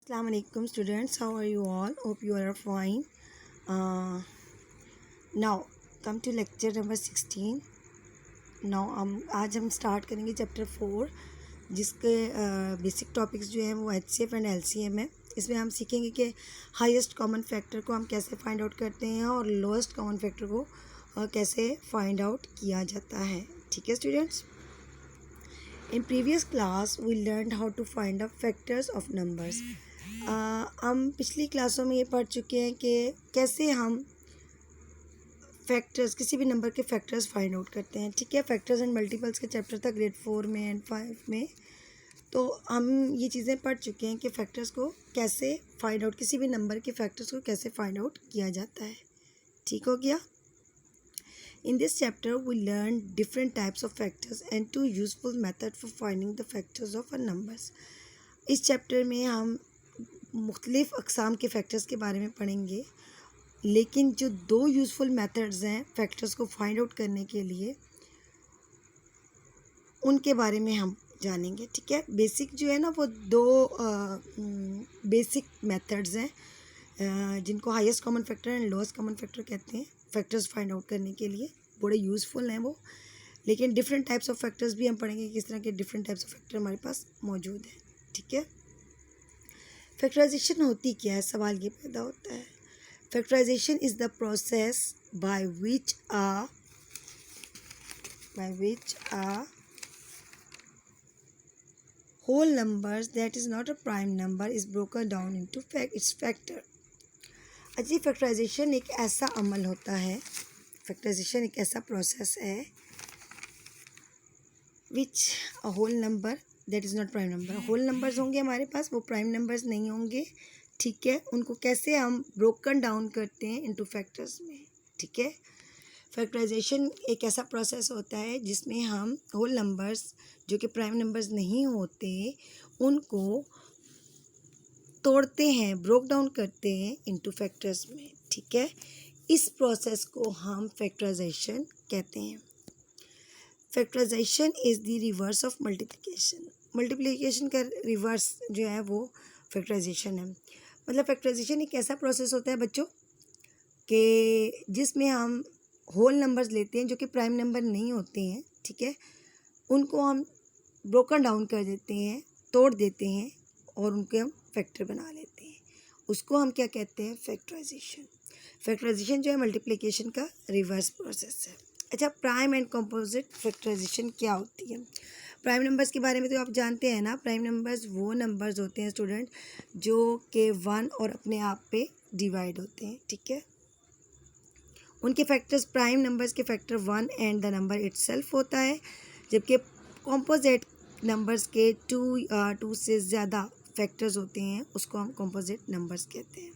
Assalamu alaikum students, how are you all? Hope you are fine. Now come to lecture number 16. Now आज हम start करेंगे chapter 4 जिसके basic topics जो हैं वो HCF एंड LCM है। इसमें हम सीखेंगे कि हाईएस्ट कॉमन फैक्टर को हम कैसे फाइंड आउट करते हैं और लोएस्ट कॉमन फैक्टर को कैसे फाइंड आउट किया जाता है। ठीक है students, in previous class we learn how to find out factors of numbers. हम पिछली क्लासों में ये पढ़ चुके हैं कि कैसे हम फैक्टर्स, किसी भी नंबर के फैक्टर्स फाइंड आउट करते हैं। ठीक है, फैक्टर्स एंड मल्टीपल्स के चैप्टर था ग्रेड 4 में एंड 5 में, तो हम ये चीज़ें पढ़ चुके हैं कि फैक्टर्स को कैसे फाइंड आउट, किसी भी नंबर के फैक्टर्स को कैसे फाइंड आउट किया जाता है। ठीक हो गया। In this chapter, we learn different types of factors and two useful methods for finding the factors of a numbers. इस चैप्टर में हम मुख्तलिफ़ अक़साम के फैक्टर्स के बारे में पढ़ेंगे, लेकिन जो दो यूज़फुल मेथड्स हैं फैक्टर्स को फाइंड आउट करने के लिए, उनके बारे में हम जानेंगे। ठीक है, बेसिक जो है ना वो दो बेसिक मेथड्स हैं जिनको highest common factor and lowest common factor कहते हैं फैक्टर्स फाइंड आउट करने के लिए। बड़े यूज़फुल हैं वो, लेकिन डिफरेंट टाइप्स ऑफ फैक्टर्स भी हम पढ़ेंगे, किस तरह के डिफरेंट टाइप्स ऑफ फैक्टर हमारे पास मौजूद हैं। ठीक है, फैक्टराइजेशन होती क्या है, सवाल ये पैदा होता है। Factorisation is the process by which a whole numbers that is not a prime number is broken down into its factor। अच्छा, फैक्टराइजेशन एक ऐसा अमल होता है, फैक्टराइजेशन एक ऐसा प्रोसेस है which a whole number that is not prime number. Whole numbers होंगे हमारे पास, वो प्राइम नंबर्स नहीं होंगे। ठीक है, उनको कैसे हम ब्रोकन डाउन करते हैं इनटू फैक्टर्स में। ठीक है, फैक्टराइजेशन एक ऐसा प्रोसेस होता है जिसमें हम होल नंबर्स जो कि प्राइम नंबर्स नहीं होते उनको तोड़ते हैं, ब्रोक डाउन करते हैं इनटू फैक्टर्स में। ठीक है, इस प्रोसेस को हम फैक्टराइजेशन कहते हैं। Factorisation is the reverse of multiplication. Multiplication का रिवर्स जो है वो फैक्टराइजेशन है। मतलब फैक्टराइजेशन एक ऐसा प्रोसेस होता है बच्चों कि जिसमें हम होल नंबर्स लेते हैं जो कि प्राइम नंबर नहीं होते हैं। ठीक है, उनको हम ब्रोकन डाउन कर देते हैं, तोड़ देते हैं और उनके हम फैक्टर बना लेते हैं। उसको हम क्या कहते हैं, फैक्टराइजेशन। फैक्टराइजेशन जो है मल्टीप्लिकेशन का रिवर्स प्रोसेस है। अच्छा, प्राइम एंड कंपोजिट फैक्टराइजेशन क्या होती है। प्राइम नंबर्स के बारे में तो आप जानते हैं ना। प्राइम नंबर्स वो नंबर्स होते हैं स्टूडेंट जो कि 1 और अपने आप पे डिवाइड होते हैं। ठीक है, उनके फैक्टर्स, प्राइम नंबर्स के factor 1 and the number itself होता है, जबकि कंपोजिट नंबर्स के 2 से ज़्यादा फैक्टर्स होते हैं, उसको हम कंपोजिट नंबर्स कहते हैं।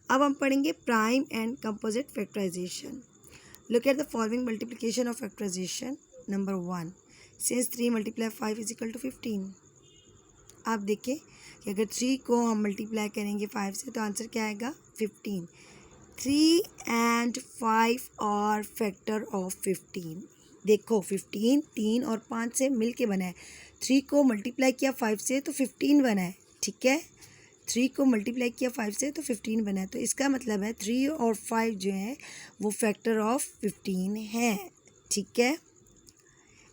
अब हम पढ़ेंगे prime and composite factorisation. Look at the following multiplication of factorisation. Number 1, since 3 × 5 = 15। आप देखें कि अगर 3 को हम मल्टीप्लाई करेंगे 5 से तो आंसर क्या आएगा, 15। 3 and 5 आर फैक्टर ऑफ 15। देखो 15 3 और 5 से मिल के बना है। 3 को मल्टीप्लाई किया 5 से तो 15 बना है। ठीक है, 3 को मल्टीप्लाई किया 5 से तो 15 बना है। तो इसका मतलब है 3 और 5 जो है वो फैक्टर ऑफ 15 है। ठीक है,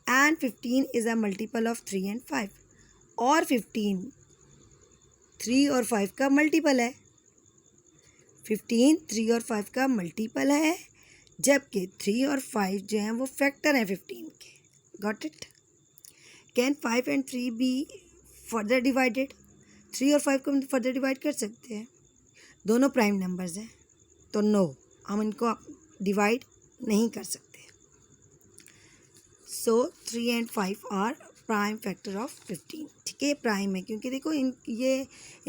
and 15 is a multiple of 3 and 5। और 15 3 और 5 का मल्टीपल है। 15 3 और 5 का मल्टीपल है, जबकि 3 और 5 जो हैं वो फैक्टर हैं 15 के। Got it. Can 5 and 3 be further divided. 3 और 5 को हम फर्दर डिवाइड कर सकते हैं, दोनों प्राइम नंबर्स हैं, तो नो, हम इनको डिवाइड नहीं कर सकते। So 3 and 5 are prime factor of 15। ठीक है, ये प्राइम है क्योंकि देखो इन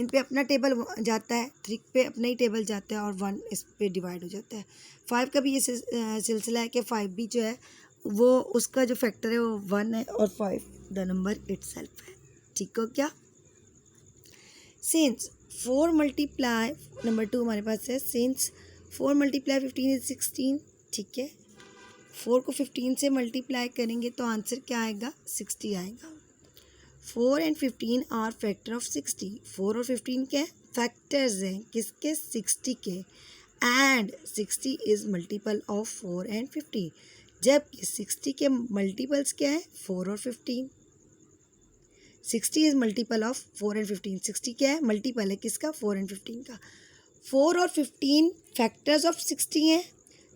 पे अपना टेबल जाता है, 3 पे अपना ही टेबल जाता है और 1 इस पे डिवाइड हो जाता है। 5 का भी ये सिलसिला है कि 5 भी जो है वो उसका जो फैक्टर है वो 1 है और 5 द नंबर इटसेल्फ है। ठीक हो क्या। सिंस 4 मल्टीप्लाई, नंबर 2 हमारे पास है, सिंस 4 × 15 = 16। ठीक है, 4 को 15 से मल्टीप्लाई करेंगे तो आंसर क्या आएगा, 60 आएगा। 4 and 15 आर फैक्टर ऑफ 60। 4 और 15 क्या है? फैक्टर्स हैं किसके? 60 के। And 60 is multiple of 4 and 15, जबकि 60 के मल्टीपल्स क्या है? 4 और 15। 60 इज़ मल्टीपल ऑफ 4 एंड 15। 60 क्या है? मल्टीपल है किसका? 4 एंड 15 का। 4 और 15 फैक्टर्स ऑफ 60 हैं,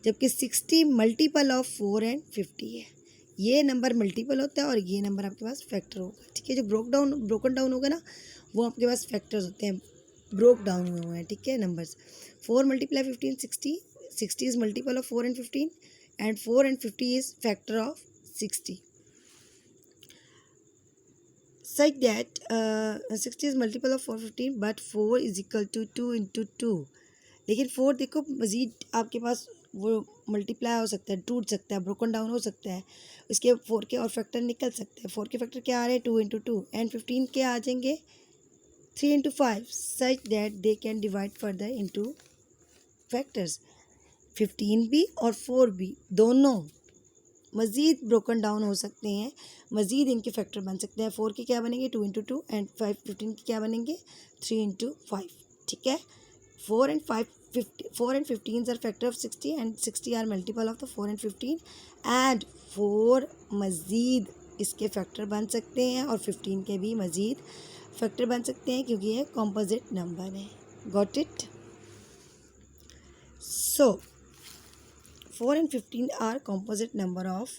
जबकि 60 मल्टीपल ऑफ 4 एंड 50 है। ये नंबर मल्टीपल होता है और ये नंबर आपके पास फैक्टर होगा, ठीक है। जो ब्रोकन डाउन होगा ना, वो आपके पास फैक्टर्स होते हैं, ब्रोक डाउन हुए हैं, ठीक है, numbers. 4 multiply 15 60, 60 is multiple of 4 and 15, and 4 and 50 is factor of 60, such that 60 is multiple of 415, but 4 is equal to 2 into 2। लेकिन 4 देखो मज़ीद आपके पास वो मल्टीप्लाई हो सकता है, टूट सकता है, ब्रोकन डाउन हो सकता है, उसके 4 के और फैक्टर निकल सकते हैं। 4 के फैक्टर क्या आ रहे हैं? 2 into 2, एंड 15 के आ जाएंगे 3 into 5, such that they can divide further into factors। 15 भी और 4 भी दोनों मज़ीद ब्रोकन डाउन हो सकते हैं, मज़ीद इनके फैक्टर बन सकते हैं। 4 के क्या बनेंगे? 2 into 2, एंड 15 के क्या बनेंगे? 3 into 5, ठीक है। 4 and 15 are factor of 60, and 60 are multiple of the 4 and 15, and 4 मज़ीद इसके फैक्टर बन सकते हैं और 15 के भी मज़ीद फैक्टर बन सकते हैं, क्योंकि ये कॉम्पोजिट नंबर है। Got it? So 4 and 15 are composite number of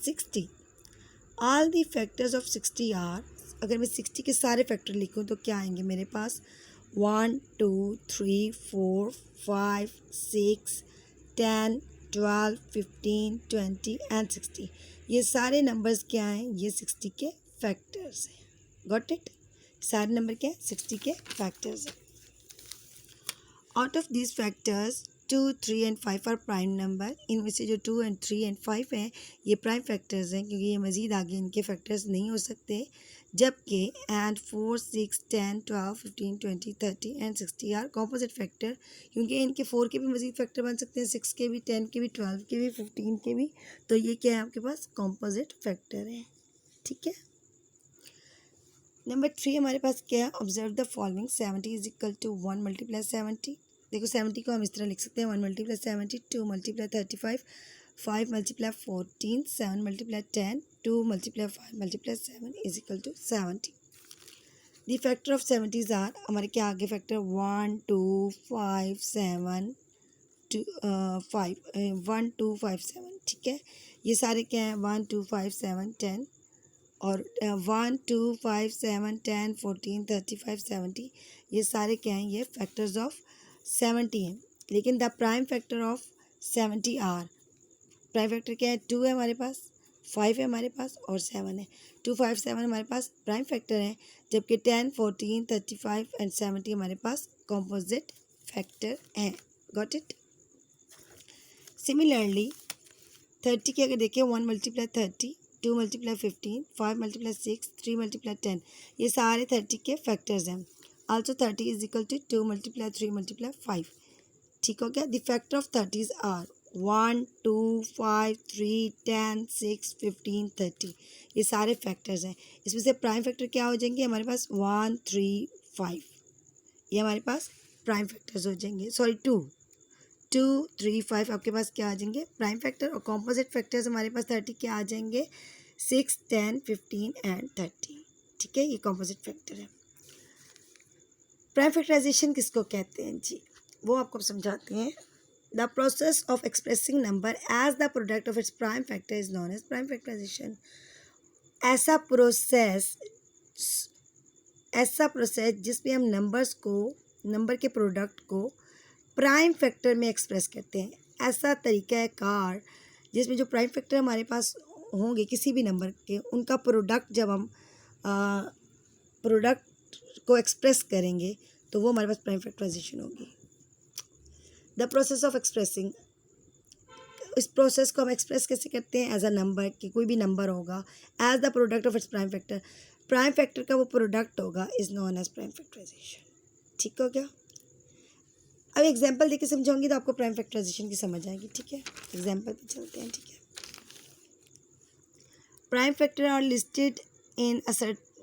60। All the factors of 60 are, अगर मैं 60 के सारे फैक्टर लिखूँ तो क्या आएंगे मेरे पास? 1 2 3 4 5 6 10 12 15 20 एंड 60। ये सारे नंबर्स क्या हैं? ये 60 के फैक्टर्स हैं। Got it? सारे नंबर क्या है? 60 के फैक्टर्स हैं। Out of this factors 2 3 and 5 are prime number. इनमें से जो 2 and 3 and 5 हैं ये प्राइम फैक्टर्स हैं, क्योंकि ये मज़ीद आगे इनके फैक्टर्स नहीं हो सकते। जबकि and 4 6 10 12 15 20 30 and 60 are composite factor, क्योंकि इनके 4 के भी मज़ीद फैक्टर बन सकते हैं, 6 के भी, 10 के भी, 12 के भी, 15 के भी। तो ये क्या है आपके पास? कॉम्पोजिट फैक्टर है, ठीक है। नंबर 3 हमारे पास क्या है? Observe the following. 70 is equal to 1 multiply 70। देखो 70 को हम इस तरह लिख सकते हैं, 1 multiply 70, 2 multiply 35, 5 multiply 14, 7 multiply 10, 2 multiply 5 multiply 7 is equal to 70। The factor of 70s are, हमारे क्या आगे फैक्टर? 1 2 5 7 2 5 1 2 5 7, ठीक है। ये सारे क्या हैं? 1 2 5 7 10 और 1 2 5 7 10 14 35 70, ये सारे क्या हैं? ये फैक्टर्स ऑफ 70 हैं। लेकिन the prime factor of 70 are, prime factor क्या है? 2 है हमारे पास, 5 है हमारे पास और 7 है। 2 5 7 हमारे पास प्राइम फैक्टर हैं, जबकि 10 14 35 एंड 70 हमारे पास कॉम्पोजिट फैक्टर हैं। Got it? सिमिलरली 30 के अगर देखें, 1 मल्टीप्लाई 30, 2 मल्टीप्लाई 15, 5 मल्टीप्लाई 6, 3 मल्टीप्लाई 10, ये सारे 30 के फैक्टर्स हैं। Also 30 is equal to 2 multiply 3 multiply 5, ठीक हो गया। The factor of 30s are 1 2 5 3 10 6 15 30, ये सारे फैक्टर्स हैं। इसमें से प्राइम फैक्टर क्या हो जाएंगे हमारे पास? 1 3 5, ये हमारे पास प्राइम फैक्टर्स हो जाएंगे। सॉरी 2 3 5 आपके पास क्या आ जाएंगे? Prime factor. और कॉम्पोजिट फैक्टर्स हमारे पास 30 क्या आ जाएंगे? 6 10 15 एंड 30, ठीक है, ये कॉम्पोजिट फैक्टर है। प्राइम फैक्टराइजेशन किसको कहते हैं जी? वो आपको समझाते हैं। The process of expressing number as the product of its prime factor is known as prime factorisation. ऐसा प्रोसेस जिसमें हम नंबर के प्रोडक्ट को प्राइम फैक्टर में एक्सप्रेस करते हैं। ऐसा तरीका है कार जिसमें जो प्राइम फैक्टर हमारे पास होंगे किसी भी नंबर के, उनका प्रोडक्ट जब हम प्रोडक्ट को एक्सप्रेस करेंगे तो वो हमारे पास प्राइम फैक्टराइजेशन होगी। द प्रोसेस ऑफ एक्सप्रेसिंग, इस प्रोसेस को हम एक्सप्रेस कैसे करते हैं? एज अ नंबर, कि कोई भी नंबर होगा as the product of its prime factor, prime factor का वो प्रोडक्ट होगा, is known as prime factorisation. ठीक हो गया? अब एग्जाम्पल देके समझाऊंगी तो आपको प्राइम फैक्टराइजेशन की समझ आएगी, ठीक है। एग्जाम्पल पे चलते हैं, ठीक है। Prime factor are listed in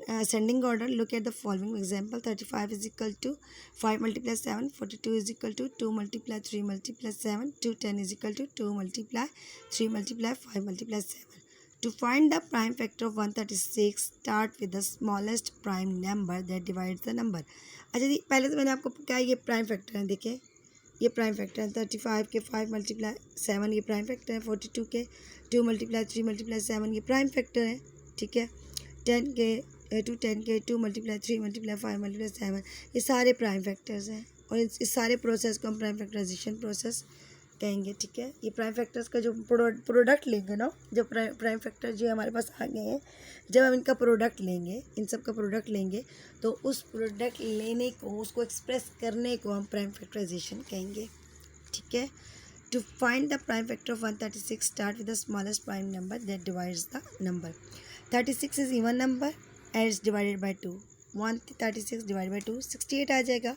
ascending order, look at the following example. 35 is equal to 5 multiply 7. 42 is equal to 2 multiply 3 multiply 7. 210 is equal to 2 multiply 3 multiply 5 multiply 7. To find the prime factor of 136, start with the smallest prime number that divides the number. अच्छा जी, पहले तो मैंने आपको क्या ये prime factor है, देखिए ये प्राइम फैक्टर है. 35 के 5 मल्टीप्लाई 7 ये प्राइम फैक्टर है. 42 के 2 मल्टीप्लाई 3 मल्टीप्लाई 7 ये प्राइम फैक्टर है. ठीक है. 10 के 2 मल्टीप्लाई 3 मल्टीप्लाई 5 मल्टीप्लाई 7 ये सारे प्राइम फैक्टर्स हैं. और इस सारे प्रोसेस को हम प्राइम फैक्टराइजेशन प्रोसेस कहेंगे. ठीक है. ये प्राइम फैक्टर्स का जो प्रोडक्ट लेंगे ना, जो प्राइम फैक्टर जो हमारे पास आ गए हैं, जब हम इनका प्रोडक्ट लेंगे, इन सब का प्रोडक्ट लेंगे, तो उस प्रोडक्ट लेने को, उसको एक्सप्रेस करने को हम प्राइम फैक्टराइजेशन कहेंगे. ठीक है. To find the prime factor of 136, start with the smallest prime number that divides the number. 36 is even number and is divided by 2. 136 divide by 2 68 आ जाएगा.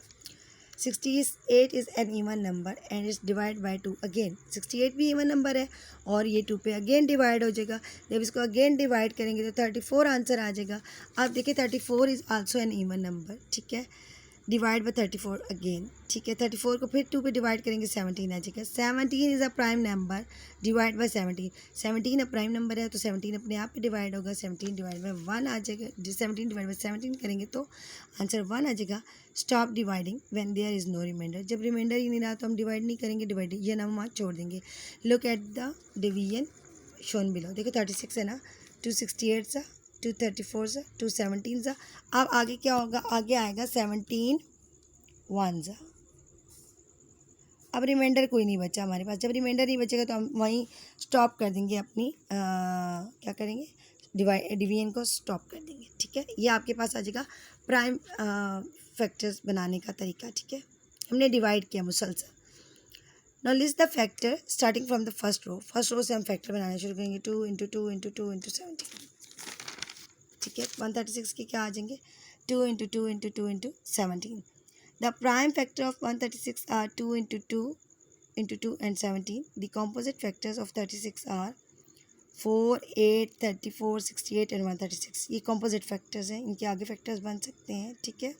68 is an even number and is divide by 2. Again 68 भी even number है और ये 2 पे again divide हो जाएगा. जब इसको अगेन डिवाइड करेंगे तो 34 आंसर आ जाएगा. आप देखिए 34 is also an even number. ठीक है. Divide by 34 again. ठीक है. 34 को फिर 2 पे डिवाइड करेंगे 17 आ जाएगा. 17 is a prime number divide by 17. 17 a prime number है तो 17 अपने आप पे डिवाइड होगा. 17 डिवाइड बाई 1 आ जाएगा. 17 डिवाइड बाई 17 करेंगे तो आंसर 1 आ जाएगा. Stop dividing when there is no remainder. जब रिमाइंडर ही नहीं रहा तो हम डिवाइड नहीं करेंगे. डिवाइड ये नाम वहाँ छोड़ देंगे. Look at the division shown below. देखो 36 है ना, 268 सा, 234 सा, 217 सा. अब आगे क्या होगा? आगे आएगा 17 1 सा. अब रिमाइंडर कोई नहीं बचा हमारे पास. जब रिमाइंडर नहीं बचेगा तो हम वहीं स्टॉप कर देंगे अपनी क्या करेंगे, डिवीजन को स्टॉप कर देंगे. ठीक है. ये आपके पास आ जाएगा प्राइम फैक्टर्स बनाने का तरीका. ठीक है. हमने डिवाइड किया मुसलसल. Now list the factor starting from the first row. First row से हम फैक्टर बनाना शुरू करेंगे. 2 इंटू 2 इंटू 2 इंटू 17. ठीक है. 136 के क्या आ जाएंगे? 2 into 2 into 2 into 17. The prime factor of 136 are 2 into 2 into 2 and 17. The composite factors of 36 are 4, 8, 34, 68 and 136. ये composite factors हैं. इनके आगे factors बन सकते हैं. ठीक है.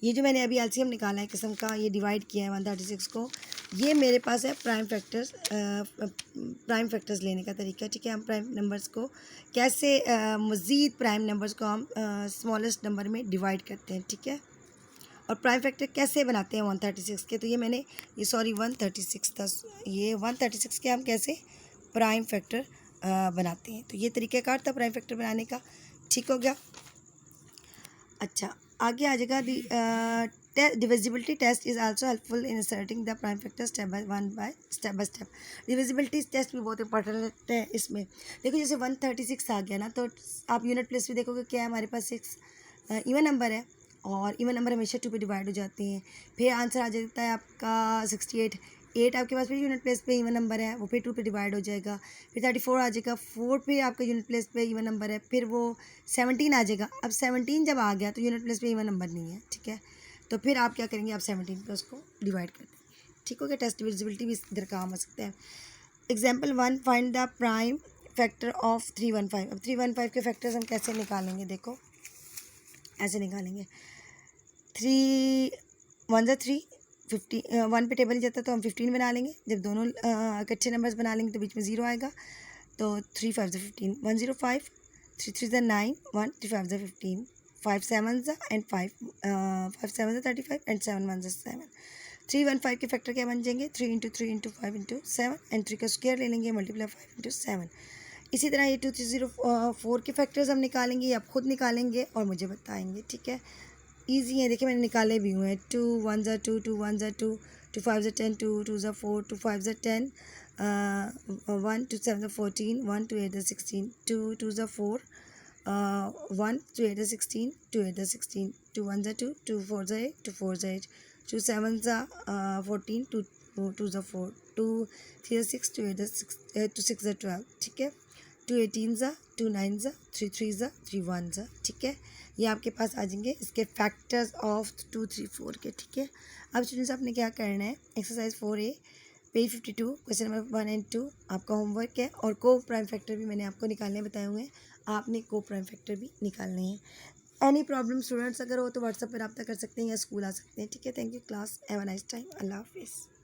ये जो मैंने अभी एलसीएम निकाला है किस्म का, ये डिवाइड किया है 136 को, ये मेरे पास है प्राइम फैक्टर्स लेने का तरीका. ठीक है. हम प्राइम नंबर्स को कैसे मज़ीद प्राइम नंबर्स को हम स्मॉलेस्ट नंबर में डिवाइड करते हैं. ठीक है. और प्राइम फैक्टर कैसे बनाते हैं 136 के, तो ये मैंने 136 था, ये 136 के हम कैसे प्राइम फैक्टर बनाते हैं. तो ये तरीक़ाकार था प्राइम फैक्टर बनाने का. ठीक हो गया. अच्छा, आगे आ जाएगा. Divisibility test is also helpful in asserting the prime factor step by step. Divisibility test भी बहुत इंपॉर्टेंट है इसमें. देखो जैसे 136 आ गया ना, तो आप यूनिट प्लेस भी देखोगे क्या है हमारे पास 6 इवन नंबर है और इवन नंबर हमेशा 2 पे डिवाइड हो जाते हैं. फिर आंसर आ जाता है आपका 68. 8 आपके पास फिर यूनिट प्लेस पे इवन नंबर है, वो फिर 2 पे डिवाइड हो जाएगा. फिर 34 आ जाएगा. 4 फिर आपका यूनिट प्लेस पे इवन नंबर है, फिर वो 17 आ जाएगा. अब 17 जब आ गया तो यूनिट प्लेस पे इवन नंबर नहीं है. ठीक है. तो फिर आप क्या करेंगे, आप 17 पे उसको डिवाइड कर देंगे. ठीक हो गया. टेस्ट डिविजिबिलिटी भी इधर काम आ सकता है. Example 1, find the prime factor of 315. अब 315 के फैक्टर्स हम कैसे निकालेंगे, देखो ऐसे निकालेंगे. 3 1 ज़ा 3, 50 1 पे टेबल जाता तो हम 15 बना लेंगे. जब दोनों इकट्ठे नंबर्स बना लेंगे तो बीच में 0 आएगा. तो 3 5 ज़ा 15, 105, 3 3 ज़ा 9, 1 3 5 ज़ा 15, 5 7 ज़ा एंड 5 7 ज़ा 35 एंड 7 1 ज़ा 7. 315 के फैक्टर क्या बन जाएंगे? 3 इंटू 3 इंटू 5 इंटू 7 एंड 3 का स्क्वायर ले लेंगे, मल्टीप्लाई 5 इंटू 7. इसी तरह ये 2304 के फैक्टर्स हम निकालेंगे, या आप खुद निकालेंगे और मुझे बताएंगे. ठीक है. ईजी है. देखिए मैंने निकाले भी हुए हैं. 2 1 ज़ा 2, 2 1 ज़ा 2, 2 5 ज़ा 10, 2 2 ज़ा 4, 2 5 ज़ा 10, 1 2 7 ज़ा 14, 1 2 8 ज़ा 16, 2 2 ज़ा 4, 1 2 8 ज़ा 16, 2 8 ज़ा 16, 2 1 ज़ा 2, 2 4 ज़ा 8, 2 4 ज़ा 8, 2 7 ज़ा 14, 2 2 ज़ा 4, 2 3 ज़ा 6, 2 8 ज़ा 6, 2 6 ज़ा 12. ठीक है. 2 18 ज़ा, 2 9 ज़ा, 3 3 ज़ा, 3 1 ज़ा. ठीक है. ये आपके पास आ जाएंगे इसके फैक्टर्स ऑफ 2 3 4 के. ठीक है. अब स्टूडेंट्स आपने क्या करना है, exercise 4A page 52 question number 1 and 2 आपका होमवर्क है। और को प्राइम फैक्टर भी मैंने आपको निकालने बताए हुए हैं, आपने को प्राइम फैक्टर भी निकालने हैं। एनी प्रॉब्लम स्टूडेंट्स अगर हो तो व्हाट्सएप पर रब्ता कर सकते हैं या स्कूल आ सकते हैं। ठीक है, thank you class, have a nice time, अल्लाह हाफिज़।